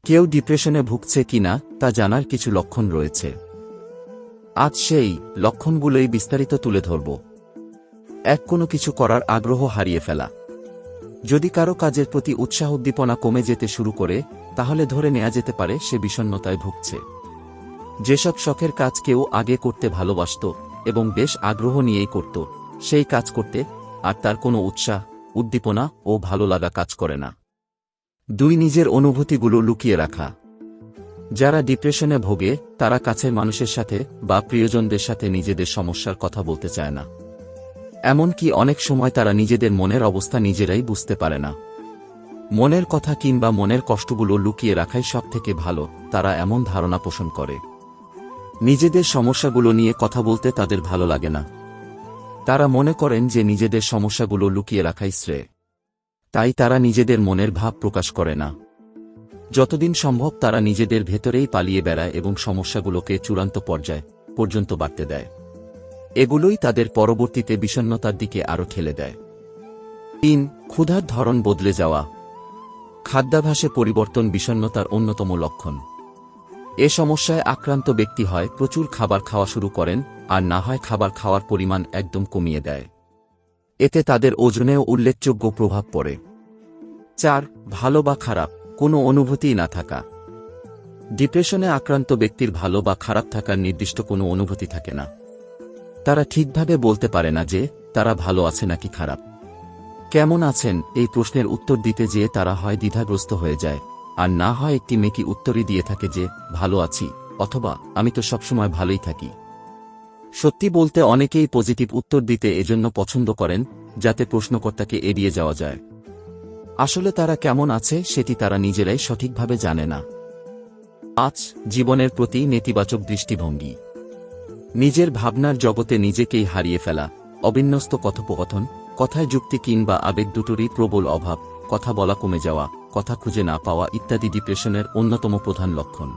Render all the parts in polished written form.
কেউ ডিপ্রেশনে ভুগছে কিনা তা জানার কিছু লক্ষণ রয়েছে। আজ সেই লক্ষণগুলোই বিস্তারিত তুলে ধরব। কোনো কিছু করার আগ্রহ হারিয়ে ফেলা। যদি কারো কাজের প্রতি উৎসাহ উদ্দীপনা কমে যেতে শুরু করে, তাহলে ধরে নেওয়া যেতে পারে সে বিষণ্ণতায় ভুগছে। যেসব শখের কাজ কেউ আগে করতে ভালোবাসত এবং বেশ আগ্রহ নিয়েই করত, সেই কাজ করতে আর তার কোনো উৎসাহ, উদ্দীপনা ও ভালো লাগা কাজ করে না। 2 নিজের অনুভূতিগুলো লুকিয়ে রাখা। যারা ডিপ্রেশনে ভোগে তারা কাছের মানুষের সাথে বা প্রিয়জনদের সাথে নিজেদের সমস্যার কথা বলতে চায় না। এমনকি অনেক সময় তারা নিজেদের মনের অবস্থা নিজেরাই বুঝতে পারে না। মনের কথা কিংবা মনের কষ্টগুলো লুকিয়ে রাখাই সবথেকে ভালো, তারা এমন ধারণা পোষণ করে। নিজেদের সমস্যাগুলো নিয়ে কথা বলতে তাদের ভালো লাগে না। তারা মনে করেন যে নিজেদের সমস্যাগুলো লুকিয়ে রাখাই শ্রেয়। তাই তারা নিজেদের মনের ভাব প্রকাশ করে না। যতদিন সম্ভব তারা নিজেদের ভেতরেই পালিয়ে বেড়ায় এবং সমস্যাগুলোকে চূড়ান্ত পর্যায় পর্যন্ত বাড়তে দেয়। এগুলোই তাদের পরবর্তীতে বিষণ্ণতার দিকে আরও ঠেলে দেয়। 3 ক্ষুধার ধরন বদলে যাওয়া। খাদ্যাভ্যাসে পরিবর্তন বিষণ্ণতার অন্যতম লক্ষণ। এ সমস্যায় আক্রান্ত ব্যক্তি হয় প্রচুর খাবার খাওয়া শুরু করেন, আর না হয় খাবার খাওয়ার পরিমাণ একদম কমিয়ে দেয়। এতে তাদের ওজনেও উল্লেখযোগ্য প্রভাব পড়ে। 4 ভালো বা খারাপ কোনো অনুভূতিই না থাকা। ডিপ্রেশনে আক্রান্ত ব্যক্তির ভালো বা খারাপ থাকার নির্দিষ্ট কোনো অনুভূতি থাকে না। তারা ঠিকভাবে বলতে পারে না যে তারা ভালো আছে নাকি খারাপ। কেমন আছেন এই প্রশ্নের উত্তর দিতে যেয়ে তারা হয় দ্বিধাগ্রস্ত হয়ে যায়, আর না হয় একটি মেকি উত্তরই দিয়ে থাকে যে ভালো আছি, অথবা আমি তো সবসময় ভালোই থাকি। সত্যি বলতে অনেকেই পজিটিভ উত্তর দিতে এজন্য পছন্দ করেন, যাতে প্রশ্নকর্তাকে এড়িয়ে যাওয়া যায়। আসলে তারা কেমন আছে সেটি তারা নিজেরাই সঠিকভাবে জানে না। 5 জীবনের প্রতি নেতিবাচক দৃষ্টিভঙ্গি। নিজের ভাবনার জগতে নিজেকেই হারিয়ে ফেলা, অবিন্যস্ত কথোপকথন, কথায় যুক্তি কিংবা আবেগ দুটোরই প্রবল অভাব, কথা বলা কমে যাওয়া, কথা খুঁজে না পাওয়া ইত্যাদি ডিপ্রেশনের অন্যতম প্রধান লক্ষণ।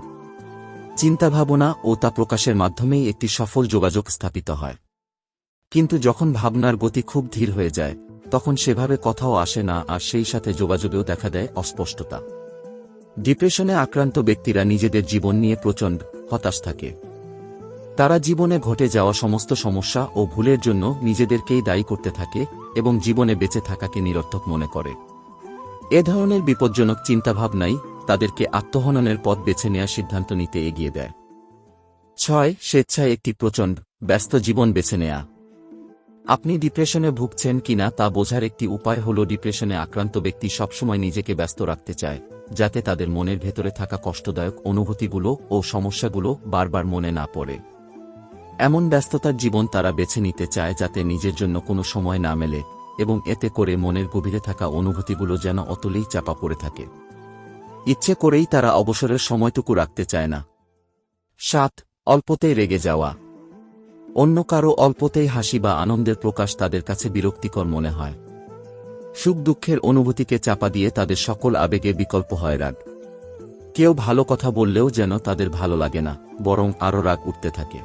চিন্তাভাবনা ও তা প্রকাশের মাধ্যমেই একটি সফল যোগাযোগ স্থাপিত হয়। কিন্তু যখন ভাবনার গতি খুব ধীর হয়ে যায়, তখন সেভাবে কথাও আসে না, আর সেই সাথে যোগাযোগেও দেখা দেয় অস্পষ্টতা। ডিপ্রেশনে আক্রান্ত ব্যক্তিরা নিজেদের জীবন নিয়ে প্রচণ্ড হতাশ থাকে। তারা জীবনে ঘটে যাওয়া সমস্ত সমস্যা ও ভুলের জন্য নিজেদেরকেই দায়ী করতে থাকে এবং জীবনে বেঁচে থাকাকে নিরর্থক মনে করে। এ ধরনের বিপজ্জনক চিন্তাভাবনাই তাদেরকে আত্মহননের পথ বেছে নেওয়ার সিদ্ধান্ত নিতে এগিয়ে দেয়। 6 স্বেচ্ছায় একটি প্রচণ্ড ব্যস্ত জীবন বেছে নেয়া। আপনি ডিপ্রেশনে ভুগছেন কিনা তা বোঝার একটি উপায় হল ডিপ্রেশনে আক্রান্ত ব্যক্তি সবসময় নিজেকে ব্যস্ত রাখতে চায়, যাতে তাদের মনের ভেতরে থাকা কষ্টদায়ক অনুভূতিগুলো ও সমস্যাগুলো বারবার মনে না পড়ে। এমন ব্যস্ততার জীবন তারা বেছে নিতে চায় যাতে নিজের জন্য কোনো সময় না মেলে, এবং এতে করে মনের গভীরে থাকা অনুভূতিগুলো যেন অতলেই চাপা পড়ে থাকে। ইচ্ছে করেই তারা অবসরের সময়টুকু রাখতে চায় না। 7 অল্পতেই রেগে যাওয়া। অন্য কারো অল্পতেই হাসি বা আনন্দের প্রকাশ তাদের কাছে বিরক্তিকর মনে হয়। সুখ দুঃখের অনুভূতিকে চাপা দিয়ে তাদের সকল আবেগে বিকল্প হয় রাগ। কেউ ভালো কথা বললেও যেন তাদের ভালো লাগে না, বরং আরও রাগ উঠতে থাকে।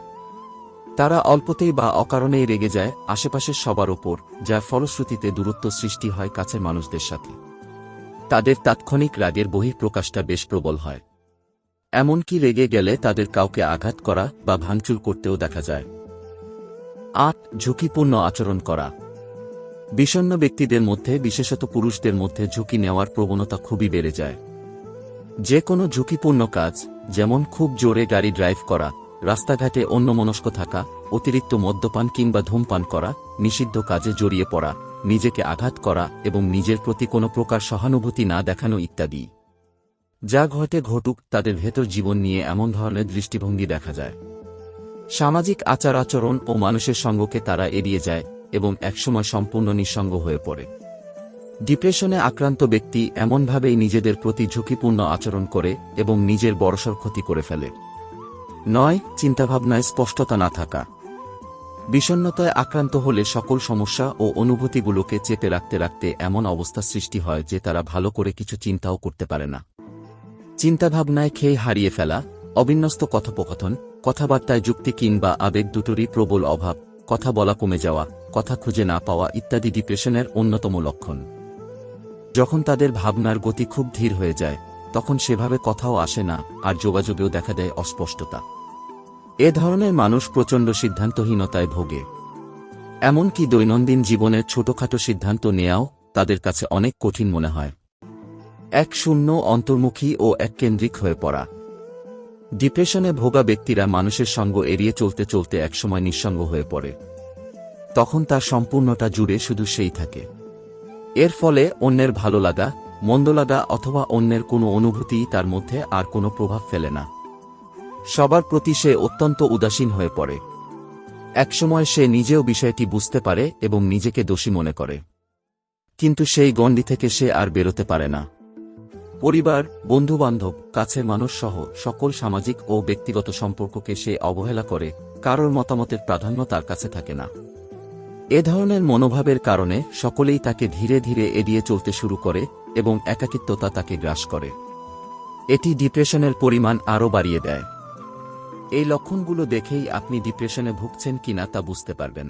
তারা অল্পতেই বা অকারণেই রেগে যায় আশেপাশের সবার ওপর, যার ফলশ্রুতিতে দূরত্ব সৃষ্টি হয় কাছের মানুষদের সাথে। তাদের তাৎক্ষণিক রাগের বহিঃপ্রকাশটা বেশ প্রবল হয়। এমনকি রেগে গেলে তাদের কাউকে আঘাত করা বা ভাঙচুর করতেও দেখা যায়। 8 ঝুঁকিপূর্ণ আচরণ করা। বিষণ্ণ ব্যক্তিদের মধ্যে, বিশেষত পুরুষদের মধ্যে ঝুঁকি নেওয়ার প্রবণতা খুবই বেড়ে যায়। যে কোনো ঝুঁকিপূর্ণ কাজ, যেমন খুব জোরে গাড়ি ড্রাইভ করা, রাস্তাঘাটে অন্যমনস্ক থাকা, অতিরিক্ত মদ্যপান কিংবা ধূমপান করা, নিষিদ্ধ কাজে জড়িয়ে পড়া, নিজেকে আঘাত করা এবং নিজের প্রতি কোনো প্রকার সহানুভূতি না দেখানো ইত্যাদি। যা ঘটুক তাদের ভেতর জীবন নিয়ে এমন ধরনের দৃষ্টিভঙ্গি দেখা যায়। সামাজিক আচার আচরণ ও মানুষের সঙ্গকে তারা এড়িয়ে যায় এবং একসময় সম্পূর্ণ নিঃসঙ্গ হয়ে পড়ে। ডিপ্রেশনে আক্রান্ত ব্যক্তি এমনভাবেই নিজেদের প্রতি ঝুঁকিপূর্ণ আচরণ করে এবং নিজের বড়সড় ক্ষতি করে ফেলে। 9 চিন্তাভাবনায় স্পষ্টতা না থাকা। বিষণ্ণতায় আক্রান্ত হলে সকল সমস্যা ও অনুভূতিগুলোকে চেপে রাখতে রাখতে এমন অবস্থা সৃষ্টি হয় যে তারা ভালো করে কিছু চিন্তাও করতে পারে না। চিন্তাভাবনায় খেয়ে হারিয়ে ফেলা, অবিন্যস্ত কথোপকথন, কথাবার্তায় যুক্তি কিংবা আবেগ দুটোরই প্রবল অভাব, কথা বলা কমে যাওয়া, কথা খুঁজে না পাওয়া ইত্যাদি ডিপ্রেশনের অন্যতম লক্ষণ। যখন তাদের ভাবনার গতি খুব ধীর হয়ে যায়, তখন সেভাবে কথাও আসে না, আর যোগাযোগেও দেখা দেয় অস্পষ্টতা। এ ধরনের মানুষ প্রচণ্ড সিদ্ধান্তহীনতায় ভোগে। এমনকি দৈনন্দিন জীবনের ছোটখাটো সিদ্ধান্ত নেয়াও তাদের কাছে অনেক কঠিন মনে হয়। এক শূন্য, অন্তর্মুখী ও এককেন্দ্রিক হয়ে পড়া। ডিপ্রেশনে ভোগা ব্যক্তিরা মানুষের সঙ্গ এড়িয়ে চলতে চলতে একসময় নিঃসঙ্গ হয়ে পড়ে। তখন তার সম্পূর্ণটা জুড়ে শুধু সেই থাকে। এর ফলে অন্যের ভালো লাগা, মন্দ লাগা অথবা অন্যের কোনো অনুভূতিই তার মধ্যে আর কোনো প্রভাব ফেলে না। সবার প্রতি সে অত্যন্ত উদাসীন হয়ে পড়ে। একসময় সে নিজেও বিষয়টি বুঝতে পারে এবং নিজেকে দোষী মনে করে, কিন্তু সেই গণ্ডি থেকে সে আর বেরোতে পারে না। পরিবার, বন্ধুবান্ধব, কাছের মানুষ সহ সকল সামাজিক ও ব্যক্তিগত সম্পর্ককে সে অবহেলা করে, কারোর মতামতের প্রাধান্য তার কাছে থাকে না। এ ধরনের মনোভাবের কারণে সকলেই তাকে ধীরে ধীরে এড়িয়ে চলতে শুরু করে এবং একাকিত্বতা তাকে গ্রাস করে। এটি ডিপ্রেশনের পরিমাণ আরও বাড়িয়ে দেয়। এই লক্ষণগুলো দেখেই আপনি ডিপ্রেশনে ভুগছেন কিনা তা বুঝতে পারবেন।